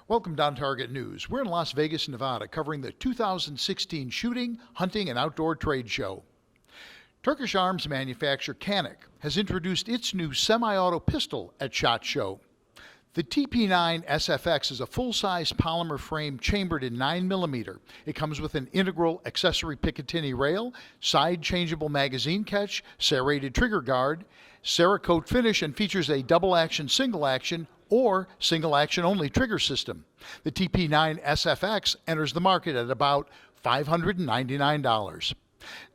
Welcome to On Target News. We're in Las Vegas, Nevada, covering the 2016 Shooting, Hunting, and Outdoor Trade Show. Turkish arms manufacturer Canik has introduced its new semi-auto pistol at SHOT Show. The TP9 SFX is a full-size polymer frame chambered in 9mm. It comes with an integral accessory Picatinny rail, side-changeable magazine catch, serrated trigger guard, Cerakote finish, and features a double-action, single-action, or single-action only trigger system. The TP9 SFX enters the market at about $599.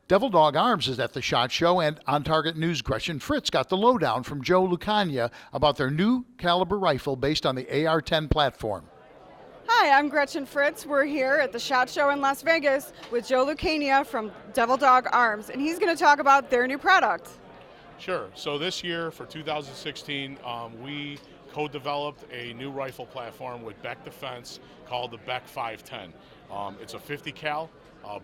Devil Dog Arms is at the SHOT Show, and On Target News' Gretchen Fritz got the lowdown from Joe Lucania about their new caliber rifle based on the AR-10 platform. Hi, I'm Gretchen Fritz. We're here at the SHOT Show in Las Vegas with Joe Lucania from Devil Dog Arms, and he's going to talk about their new product. Sure. So this year for 2016, we co-developed a new rifle platform with Beck Defense called the Beck 510. It's a 50 cal,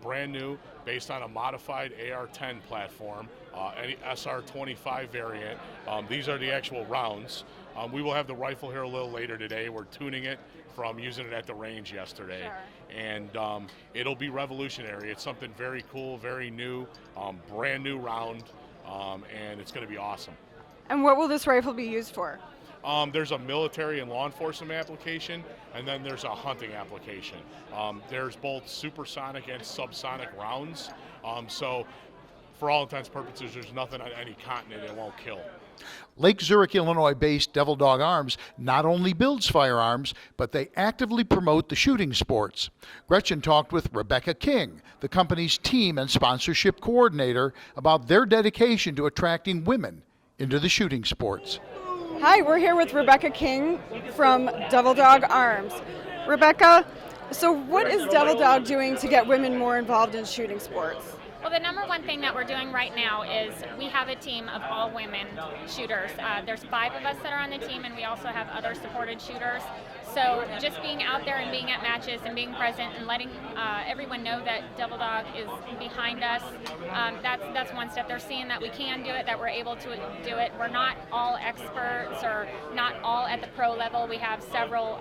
brand new, based on a modified AR-10 platform, any SR-25 variant. These are the actual rounds. We will have the rifle here a little later today. We're tuning it from using it at the range yesterday. Sure. And it'll be revolutionary. It's something very cool, very new, brand new round, and it's going to be awesome. And what will this rifle be used for? There's a military and law enforcement application, and then there's a hunting application. There's both supersonic and subsonic rounds. So for all intents and purposes, there's nothing on any continent it won't kill. Lake Zurich, Illinois-based Devil Dog Arms not only builds firearms, but they actively promote the shooting sports. Gretchen talked with Rebecca King, the company's team and sponsorship coordinator, about their dedication to attracting women into the shooting sports. Hi, we're here with Rebecca King from Devil Dog Arms. Rebecca, so what is Devil Dog doing to get women more involved in shooting sports? Well, the number one thing that we're doing right now is we have a team of all women shooters. There's 5 of us that are on the team, and we also have other supported shooters. So just being out there and being at matches and being present and letting everyone know that Devil Dog is behind us, that's one step. They're seeing that we can do it, that we're able to do it. We're not all experts or not all at the pro level. We have several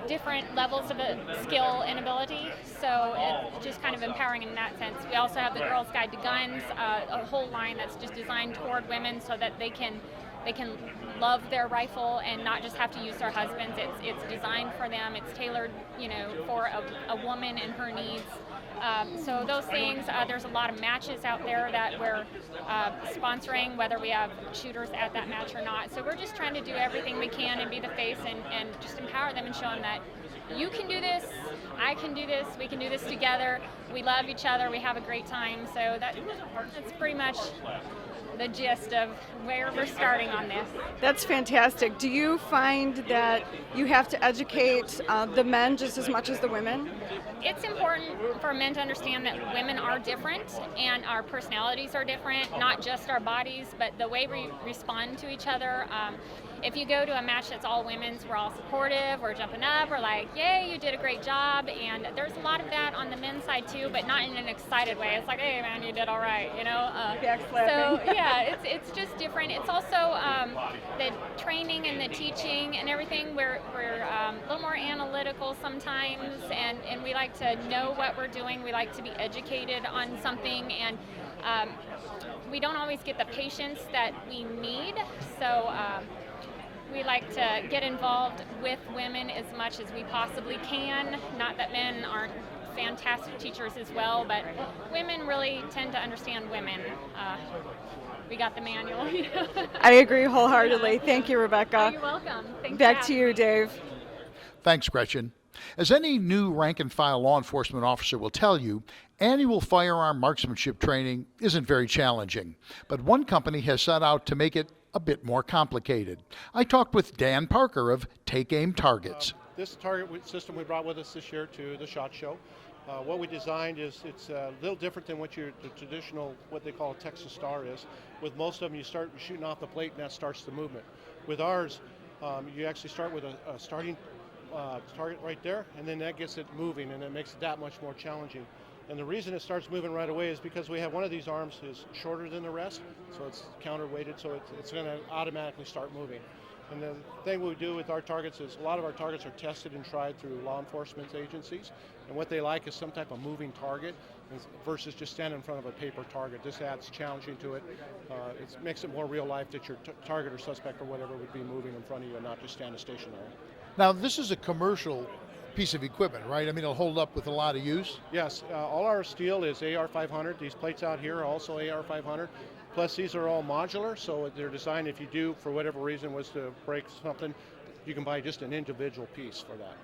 different levels of skill and ability, so it's just kind of empowering in that sense. We also have the Girls Guide to Guns, a whole line that's just designed toward women so that they can love their rifle and not just have to use their husbands. It's designed for them. It's tailored, for a woman and her needs. So those things, there's a lot of matches out there that we're sponsoring, whether we have shooters at that match or not. So we're just trying to do everything we can and be the face and just empower them and show them that you can do this, I can do this, we can do this together. We love each other, we have a great time. So that's pretty much the gist of where we're starting on this. That's fantastic. Do you find that you have to educate the men just as much as the women? It's important for men to understand that women are different and our personalities are different, not just our bodies, but the way we respond to each other. If you go to a match that's all women's, we're all supportive, we're jumping up, we're like, yay, you did a great job. And there's a lot of that on the men's side too, but not in an excited way. It's like, hey man, you did all right, So yeah, it's just different. It's also the training and the teaching and everything. We're a little more analytical sometimes, and we like to know what we're doing. We like to be educated on something, and we don't always get the patience that we need. So we like to get involved with women as much as we possibly can. Not that men aren't fantastic teachers as well, but women really tend to understand women. We got the manual. I agree wholeheartedly. Thank you, Rebecca. Oh, you're welcome. Thanks. Back to you, Dave. Thanks, Gretchen. As any new rank-and-file law enforcement officer will tell you, annual firearm marksmanship training isn't very challenging, but one company has set out to make it a bit more complicated. I talked with Dan Parker of Take Aim Targets. This target system we brought with us this year to the SHOT Show. What we designed is it's a little different than what the traditional, what they call a Texas Star is. With most of them, you start shooting off the plate and that starts the movement. With ours, you actually start with a starting target right there, and then that gets it moving, and it makes it that much more challenging. And the reason it starts moving right away is because we have one of these arms is shorter than the rest, so it's counterweighted, so it's going to automatically start moving. And the thing we do with our targets is a lot of our targets are tested and tried through law enforcement agencies. And what they like is some type of moving target versus just standing in front of a paper target. This adds challenging to it. It makes it more real life that your target or suspect or whatever would be moving in front of you and not just standing stationary. Now, this is a commercial piece of equipment, right? I mean, it'll hold up with a lot of use. Yes, all our steel is AR500. These plates out here are also AR500. Plus, these are all modular, so they're designed if you do, for whatever reason, was to break something, you can buy just an individual piece for that.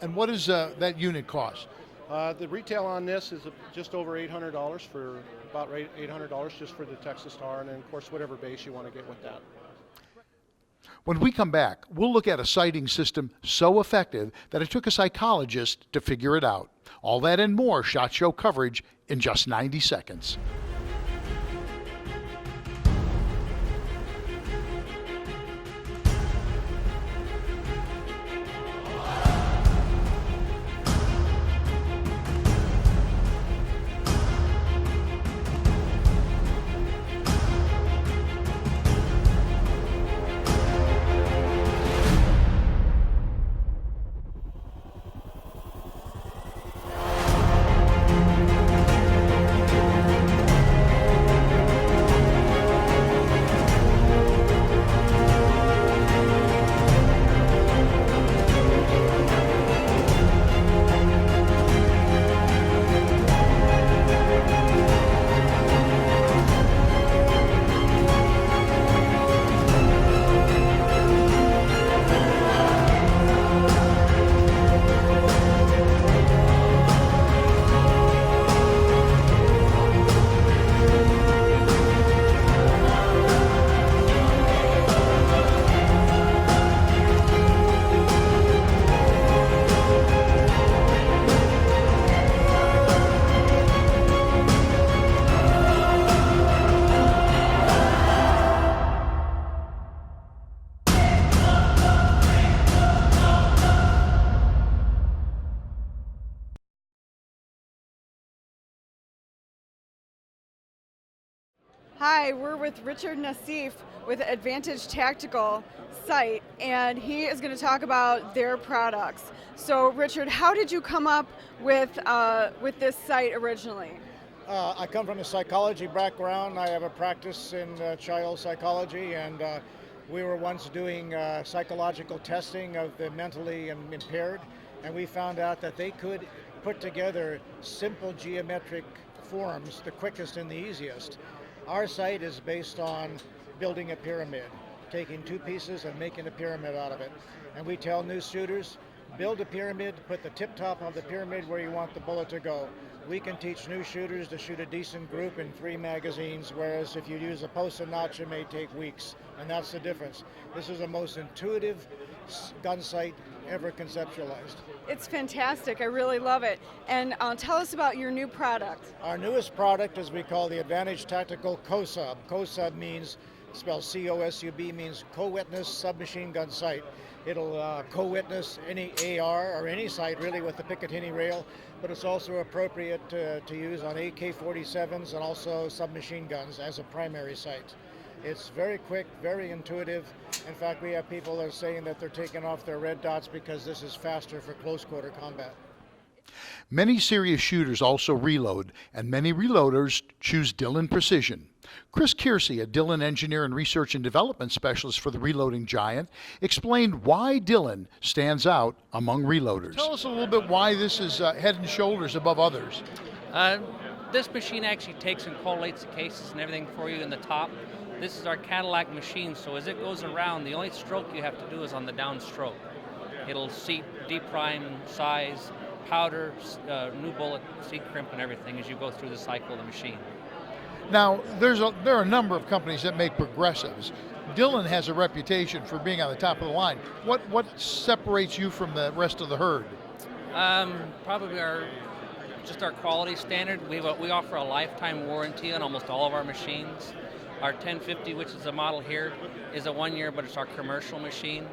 And what does that unit cost? The retail on this is just over $800 for about $800 just for the Texas Star, and then of course whatever base you want to get with that. When we come back, we'll look at a sighting system so effective that it took a psychologist to figure it out. All that and more SHOT Show coverage in just 90 seconds. Hi, we're with Richard Nassif with Advantage Tactical Sight, and he is going to talk about their products. So, Richard, how did you come up with this sight originally? I come from a psychology background. I have a practice in child psychology, and we were once doing psychological testing of the mentally impaired, and we found out that they could put together simple geometric forms the quickest and the easiest. Our sight is based on building a pyramid, taking two pieces and making a pyramid out of it. And we tell new shooters, build a pyramid, put the tip top of the pyramid where you want the bullet to go. We can teach new shooters to shoot a decent group in 3 magazines, whereas if you use a posted notch, it may take weeks. And that's the difference. This is the most intuitive gun sight ever conceptualized. It's fantastic. I really love it. And tell us about your new product. Our newest product is we call the Advantage Tactical COSUB. COSUB means, spelled C-O-S-U-B, means co-witness submachine gun sight. It'll co-witness any AR or any sight really with the Picatinny rail, but it's also appropriate to use on AK-47s and also submachine guns as a primary sight. It's very quick, very intuitive. In fact, we have people that are saying that they're taking off their red dots because this is faster for close quarter combat. Many serious shooters also reload, and many reloaders choose Dillon Precision. Chris Kiersey, a Dillon engineer and research and development specialist for the reloading giant, explained why Dillon stands out among reloaders. Tell us a little bit why this is head and shoulders above others. This machine actually takes and collates the cases and everything for you in the top. This is our Cadillac machine, so as it goes around, the only stroke you have to do is on the downstroke. It'll seat, deprime, size, powder, new bullet, seat crimp, and everything as you go through the cycle of the machine. Now, there are a number of companies that make progressives. Dillon has a reputation for being on the top of the line. What separates you from the rest of the herd? Probably our quality standard. We offer a lifetime warranty on almost all of our machines. Our 1050, which is the model here, is a 1 year, but it's our commercial machine.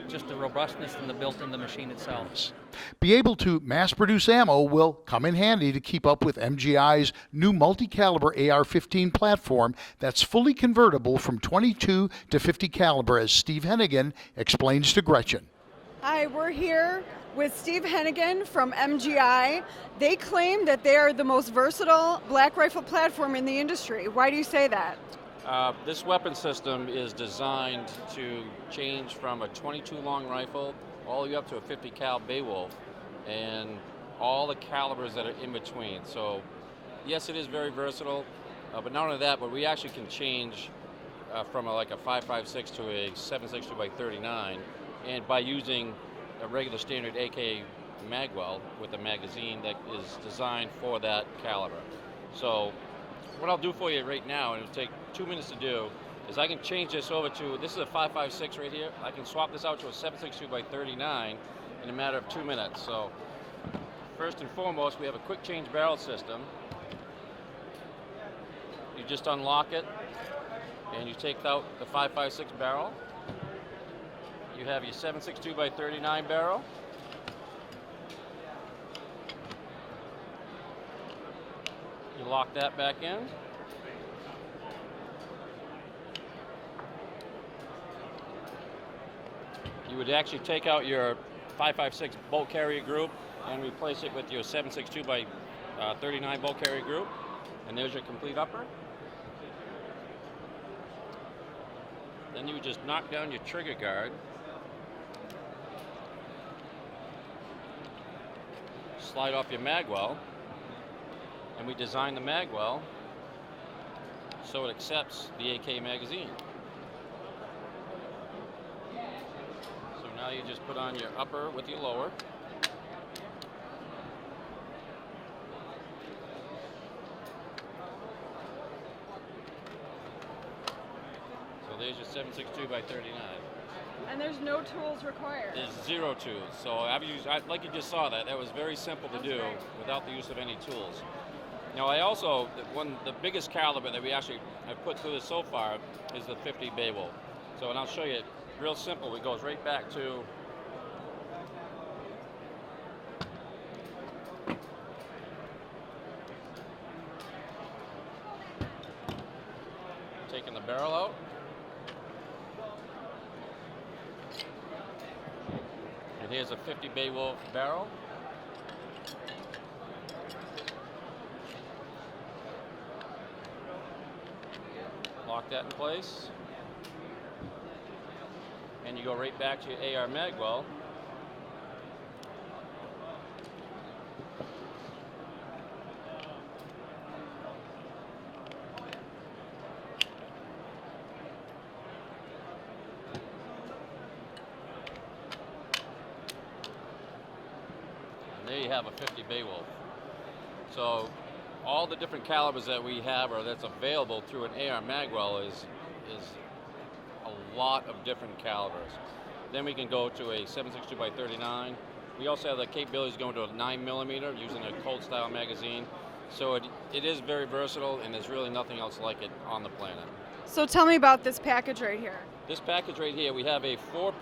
just the robustness and the built in the machine itself. Be able to mass-produce ammo will come in handy to keep up with MGI's new multi-caliber AR-15 platform that's fully convertible from 22 to 50 caliber, as Steve Hennigan explains to Gretchen. Hi, we're here with Steve Hennigan from MGI. They claim that they are the most versatile black rifle platform in the industry. Why do you say that? This weapon system is designed to change from a 22 long rifle all the way up to a 50 cal Beowulf and all the calibers that are in between. So yes, it is very versatile, but not only that, but we actually can change from like a 5.56 to a 7.62 by 39, and by using a regular standard AK magwell with a magazine that is designed for that caliber. So what I'll do for you right now, and it'll take 2 minutes to do, is I can change this over to, this is a 5.56 right here. I can swap this out to a 7.62 by 39 in a matter of 2 minutes. So first and foremost, we have a quick change barrel system. You just unlock it and you take out the 5.56 barrel. You have your 7.62 by 39 barrel. You lock that back in. You would actually take out your 5.56 bolt carrier group and replace it with your 7.62 by 39 bolt carrier group. And there's your complete upper. Then you would just knock down your trigger guard. Slide off your magwell. And we designed the magwell so it accepts the AK magazine. So now you just put on your upper with your lower. So there's your 7.62 by 39. And there's no tools required. There's 0 tools. So like you just saw that was very simple to do without the use of any tools. Now I also, the biggest caliber that we actually have put through this so far is the 50 Beowulf. So, and I'll show you, real simple, it goes right back to taking the barrel out. And here's a 50 Beowulf barrel. Lock that in place. And you go right back to your AR magwell. And there you have a 50 Beowulf. So all the different calibers that we have or that's available through an AR magwell is a lot of different calibers. Then we can go to a 7.62 by 39. We also have the capabilities going to a 9mm using a Colt style magazine. So it is very versatile, and there's really nothing else like it on the planet. So tell me about this package right here. This package right here, we have a 4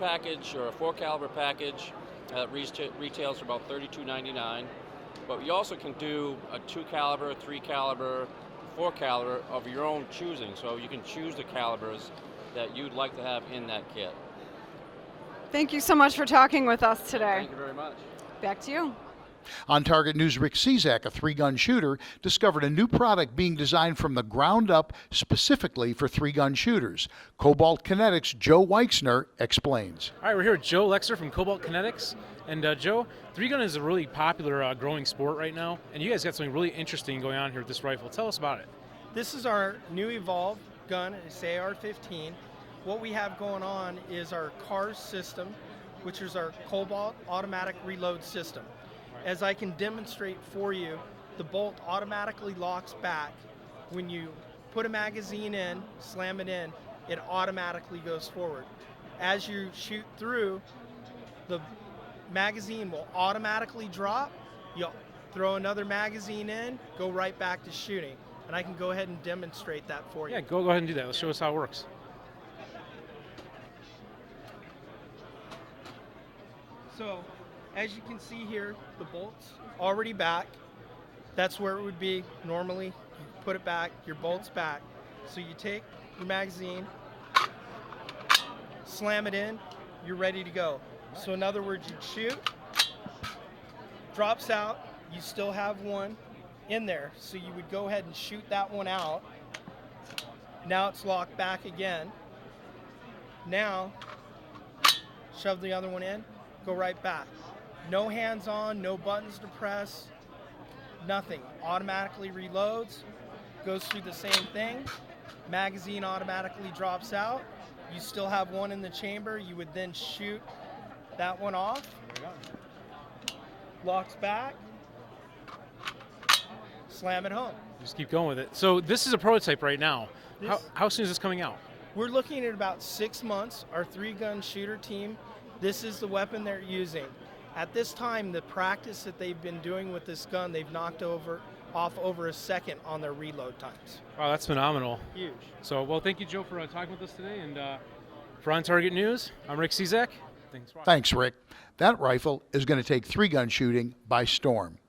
caliber package that retails for about $32.99. But we also can do a 2 caliber, 3 caliber, 4 caliber of your own choosing. So you can choose the calibers that you'd like to have in that kit. Thank you so much for talking with us today. Thank you very much. Back to you. On Target News, Rick Cizak, a 3-gun shooter, discovered a new product being designed from the ground up specifically for 3-gun shooters. Cobalt Kinetics' Joe Weixner explains. All right, we're here with Joe Lexer from Cobalt Kinetics. And Joe, 3-gun is a really popular growing sport right now, and you guys got something really interesting going on here with this rifle. Tell us about it. This is our new evolved gun. It's AR-15. What we have going on is our CARS system, which is our Cobalt automatic reload system. As I can demonstrate for you, the bolt automatically locks back. When you put a magazine in, slam it in, it automatically goes forward. As you shoot through, the magazine will automatically drop. You'll throw another magazine in, go right back to shooting. And I can go ahead and demonstrate that for you. Yeah, go ahead and do that. Let's show us how it works. So, as you can see here, the bolt's already back. That's where it would be normally. You put it back, your bolt's back. So you take your magazine, slam it in, you're ready to go. So in other words, you'd shoot, drops out, you still have one in there. So you would go ahead and shoot that one out. Now it's locked back again. Now, shove the other one in, go right back. No hands on, no buttons to press, nothing. Automatically reloads, goes through the same thing. Magazine automatically drops out. You still have one in the chamber. You would then shoot that one off. Locks back. Slam it home. Just keep going with it. So this is a prototype right now. How soon is this coming out? We're looking at about 6 months. Our 3-gun shooter team, this is the weapon they're using. At this time, the practice that they've been doing with this gun, they've knocked off over a second on their reload times. Wow, that's phenomenal. Huge. So, well, thank you, Joe, for talking with us today. And for On Target News, I'm Rick Cizek. Thanks, Rick. That rifle is going to take 3-gun shooting by storm.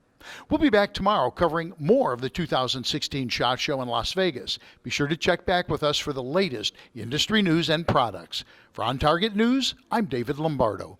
We'll be back tomorrow covering more of the 2016 SHOT Show in Las Vegas. Be sure to check back with us for the latest industry news and products. For On Target News, I'm David Lombardo.